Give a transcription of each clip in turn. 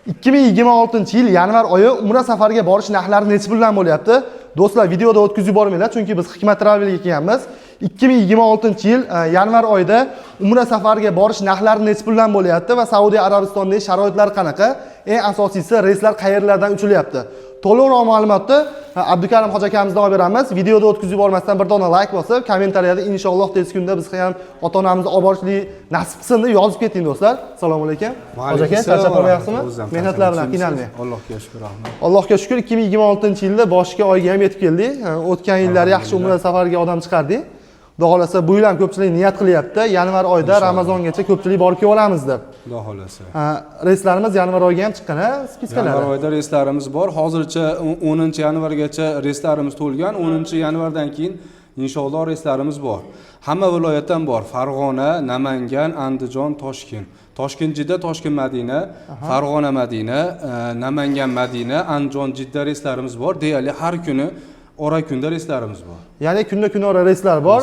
2026-yil yanvar oyi Umra safariga borish narxlari necha puldan bo'lyapti? Do'stlar, videoda o'tkazib yubormanglar, chunki biz Hikmat Travelga kelganmiz. 2026-yil yanvar oyida Umra safariga borish narxlari necha puldan bo'lyapti va Saudiya Arabistonidagi sharoitlar qanaqa? Eng asosiysi, reyslar qayerlardan uchilyapti? To'liqroq ma'lumotni Abdukarim hoji akamizdan olib beramiz. Videoda o'tkazib yubormasdan bir dona like bosib, kommentariyada inshaalloh tez kunda biz ham ota-onamizni olib borishlik nasib qilsin deb yozib keting do'stlar. Assalomu alaykum. Hoji aka, charchab qolmayapsizmi? Mehnatlar bilan qiynalmang. Allohga shukr, rahmat. Allohga shukr, 2026-yilda boshqa oyga ham yetib keldik. O'tgan yillar yaxshi umra safariga odam chiqardik. Xudo xolasa bu yil ham ko'pchilik niyat qilyapti. Yanvar oyida Ramazongacha ko'pchilik borib kelib olamiz deb. Xudo xolasa. Reyslarimiz yanvar oyiga ham chiqqan, spiskalar. Yanvar oyida reyslarimiz bor. Hozircha 10-yanvargacha reyslarimiz to'lgan. 10-yanvardan keyin inshaalloh reyslarimiz bor. Hamma viloyatdan bor. Farg'ona, Namangan, Andijon, Toshkent. Toshkent Jidda, Toshkent Madina, Farg'ona Madina, Namangan Madina, Andijon Jidda reyslarimiz bor. Deyarli har kuni ora kunda reyslarimiz bor. Ya'ni kunda ora reyslar bor.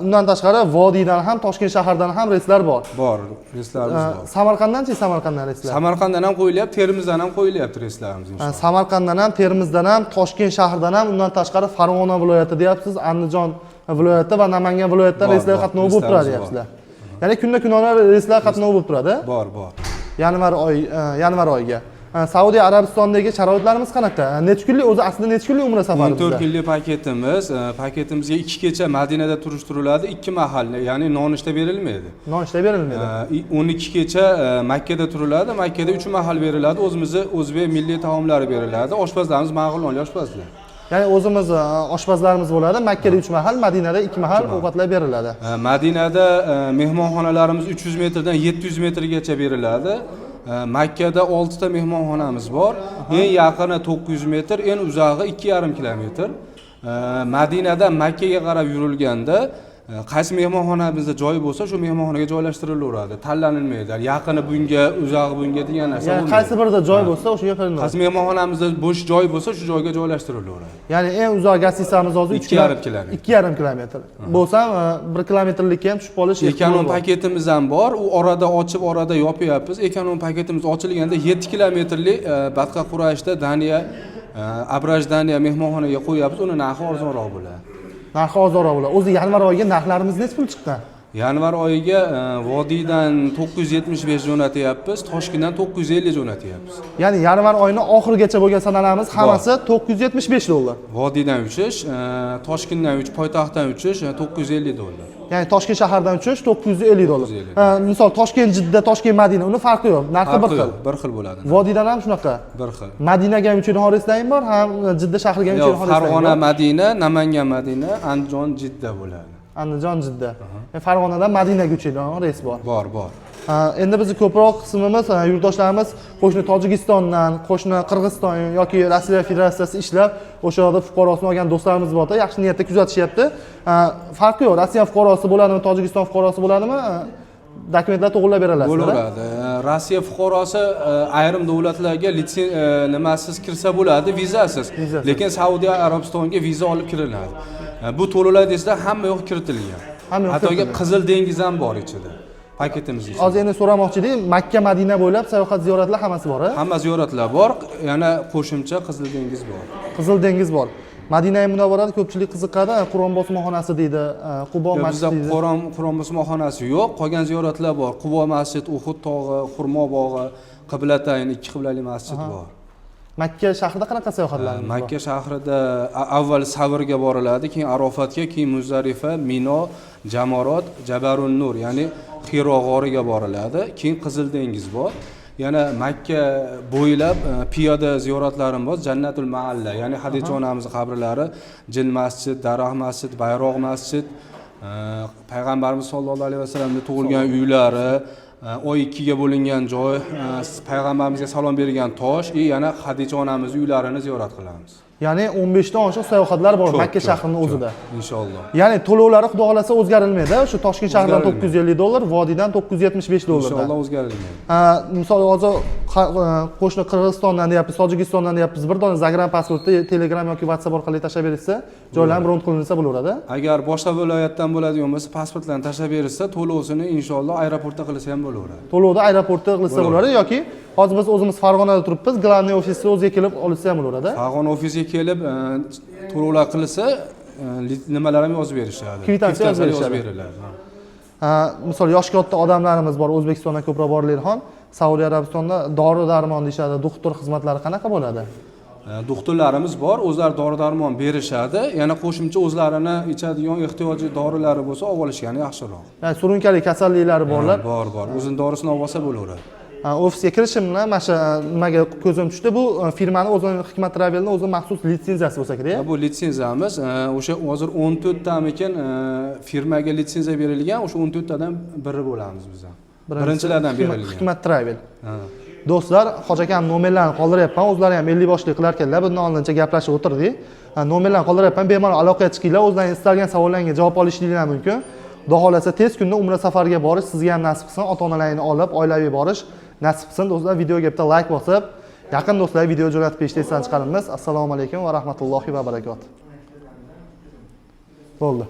Undan tashqari Vodiydan ham, Toshkent shahridan ham reyslar bor. Bor, reyslarimiz bor. Samarqanddan-chi, Samarqanddan reyslar? Samarqanddan ham qo'yilyapti, Termizdan ham qo'yilyapti reyslarimiz inshaalloh. Samarqanddan ham, Termizdan ham, Toshkent shahridan ham, undan tashqari Farg'ona viloyati deyapsiz, Andijon viloyati va Namangan viloyatidan reyslar qatnovi bo'lib turadi deyapsizlar. Ya'ni kunda ora reyslar qatnovi bo'lib turadi? Bor. Yanvar oyiga. Saudiya Arabistonidagi sharoitlarimiz qanaqa? Necha kunlik o'zi aslida necha kunlik umra safarimiz? 14 kunlik paketimizga 2 kecha Madinada turishtiriladi, 2 mahal, ya'ni nonushta berilmaydi. Nonushta berilmaydi. 12 kecha Makka da turiladi, Makkada 3 mahal beriladi, o'zimizning o'zbek milliy taomlari beriladi. Oshpazlarimiz ma'qulonli oshpazlar. Ya'ni o'zimiz oshpazlarimiz bo'ladi. Makkada 3 mahal, Madinada 2 mahal ovqatlar beriladi. Madinada mehmonxonalarimiz 300 metrdan 700 metrgacha beriladi. Makkada 6 ta mehmonxonamiz bor. Eng yaqini 900 metr, eng uzog'i 2,5 kilometr. Madinada Makkaga qarab yurilganda qaysi mehmonxonamizda joy bo'lsa, shu mehmonxonaga joylashtiriladi. Tanlanilmaydi. Yaqini bunga, uzog'i bunga degan narsa bo'lmaydi. Ya'ni qaysi birida joy bo'lsa, o'sha yerga qilinadi. Qaysi mehmonxonamizda bo'sh joy bo'lsa, shu joyga joylashtiriladi. Ya'ni eng uzoq gassisamiz hozir 2,5 kilometr. 2,5 kilometr. Bo'lsa 1 kilometrlikka ham tushib qolish Ekonom paketimiz ham bor. U orada ochib, orada yopyapmiz. Ekonom paketimiz ochilganda 7 kilometrlik Batqa Qurayshda Daniya Abraj Daniya mehmonxonaga qo'yapmiz. Uni narxi arzonroq bo'ladi. Narxi arzonroq bo'ladi. O'zi yanvar oyiga narxlarimiz necha pul chiqqan? Yanvar oyiga Vodiydan 975 jo'natyapmiz, Toshkentdan 950 jo'natyapmiz. Ya'ni yanvar oyining oxirigacha bo'lgan sanalarimiz hammasi 975 dollar. Vodiydan uchish, Toshkentdan poytaxtdan uchish 950 dollar. Ya'ni Toshkent shahardan uchish 950 dollar. Misol Toshkent Jidda, Toshkent Madina, uni farqi yo'q. Narxi bir xil. Bir xil bo'ladi. Vodiydan ham shunaqa. Bir xil. Madinaga ham uchun reyslar bor, ham Jidda shahriga ham uchun reyslar bor. Farg'ona Madina, Namangan Madina, Andijon Jidda bo'ladi. Andijon Jidda. Farg'onadan Madinaga uchadigan reys bor. Bor. Endi bizning ko'proq qismimiz yurtdoshlarimiz qo'shni Tojikistondan, qo'shni Qirg'iziston yoki Rossiya Federatsiyasi ishlab, o'sha yerda fuqarosini olgan do'stlarimiz borda, yaxshi niyatda kuzatishyapti. Farqi yo'q, Rossiya fuqarosi bo'ladimi, Tojikiston fuqarosi bo'ladimi? Dokumentlar to'g'irlab berasizlar. Bo'laveradi. Rossiya fuqarosi ayrim davlatlarga nimasiz kirsa bo'ladi, vizasiz. Lekin Saudiya Arabistoniga viza olib kiriladi. Bu to'lovlar desda hamma yo'q kiritilgan. Hattoki Qizil dengiz ham bor ichida. Paketimiz ichida. Hozir endi so'ramoqchi edik, Makka, Madina bo'ylab sayohat ziyoratlar hammasi bor-a? Hamma ziyoratlar bor, yana qo'shimcha Qizil dengiz bor. Qizil dengiz bor. Madina-i Munavvarada ko'pchilik qiziqadi, Qur'on bosmaxonasi deydi, Qubo masjidi deydi. Bizda Qur'on bosmaxonasi yo'q, qolgan ziyoratlar bor. Qubo masjid, Uhud tog'i, Xurmo bog'i, Qiblatayn, 2 qiblali masjid bor. Makka shahrida qanaqa sayohatlarimiz bor? Makka shahrida avval Savrga boriladi, keyin Arofatga, keyin Muzdalifa, Mino, Jamorot, Jabarun Nur, ya'ni Xiro g'origa boriladi, keyin Qizil dengiz bor. Yana Makka bo'ylab piyoda ziyoratlarim bor, Jannatul Maalla, ya'ni Xadicha onamizning qabrlari, Jin masjid, Daraxt masjid, Bayroq masjid, payg'ambarimiz sollallohu alayhi vasallamning tug'ilgan uylari, oy 2 ga bo'lingan joy, payg'ambarimizga salom bergan tosh, yana Xadicha onamizning uylarini ziyorat qilamiz. Ya'ni 15 dan oshiq sayohatlar bor Ko'p, Makka ko'p, shahrining ko'p. o'zida. Inshaalloh. Ya'ni to'lovlari xudo xolasa o'zgarilmaydi. O'sha Toshkent shahridan O'zgarilmaydi. $950, Vodiydan $975. Inshaalloh o'zgarilmaydi. Misol hozir qo'shni Qirg'izistondan deyapmiz, Tojikistondan deyapmiz. Bir dona Zagram pasportni Telegram yoki WhatsApp orqali tashlab berilsa, joylarni bron qilinsa bo'laveradi. Agar boshqa viloyatdan bo'ladigan bo'lsa, pasportlarni tashlab berilsa, to'lovini inshaalloh aeroportda qilsa ham bo'laveradi. To'lovni aeroportda qilsa bo'laveradi yoki hozir biz o'zimiz Farg'onada turibmiz, Glavniy ofisga o'ziga kelib olsa ham bo'laveradi. Farg'ona ofisiga kelib to'lovlar qilsa, nimalar ham yozib berishadi. Kvitansiya yozib beriladi. Misol yoshi katta odamlarimiz bor, O'zbekistondan ko'proq borlaydigan. Saudiya Arabistonda dori-darmon deyshadi, doktor xizmatlari qanaqa bo'ladi? Doktorlarimiz bor, o'zlari dori-darmon berishadi. Yana qo'shimcha o'zlarini ichadigan ehtiyojli dorilari bo'lsa, olib olishgani yaxshiroq. Ya'ni surunkali kasalliklari borlar. Bor. O'zining dorisini olib olsa bo'laveradi. Ofisga kirishim bilan mana shu nimaga ko'zim tushdi. Bu firmani o'zining Hikmat Travelning o'zining maxsus litsenziyasi bo'lsa kerak. Bu litsenziyamiz o'sha hozir 14 tamikin firmaga litsenziya berilgan, o'sha 14 tadan biri bo'lamiz biz ham. Birinchilardan berilgan. Hikmat Travel. Do'stlar, Hoji akam nomerlarni qoldiryapman. O'zlari ham 50 boshli qilar ekanlar. Bundan oldincha gaplashib o'tirdik. Nomerlarni qoldiryapman. Bemalol aloqaga chiqinglar. O'zlaringiz istalgan savollarga javob olishingiz mumkin. Xudo xolasa tez kunda Umra safariga borish sizga ham nasib qilsin. Ota-onalaringizni olib, oilaviy borish nasib qilsin. Do'stlar, videoga bitta like bosib, yaqin do'stlarga video jo'natib berishni esdan chiqaramiz. Assalomu alaykum va rahmatullohi va barakotuh. Bo'ldi.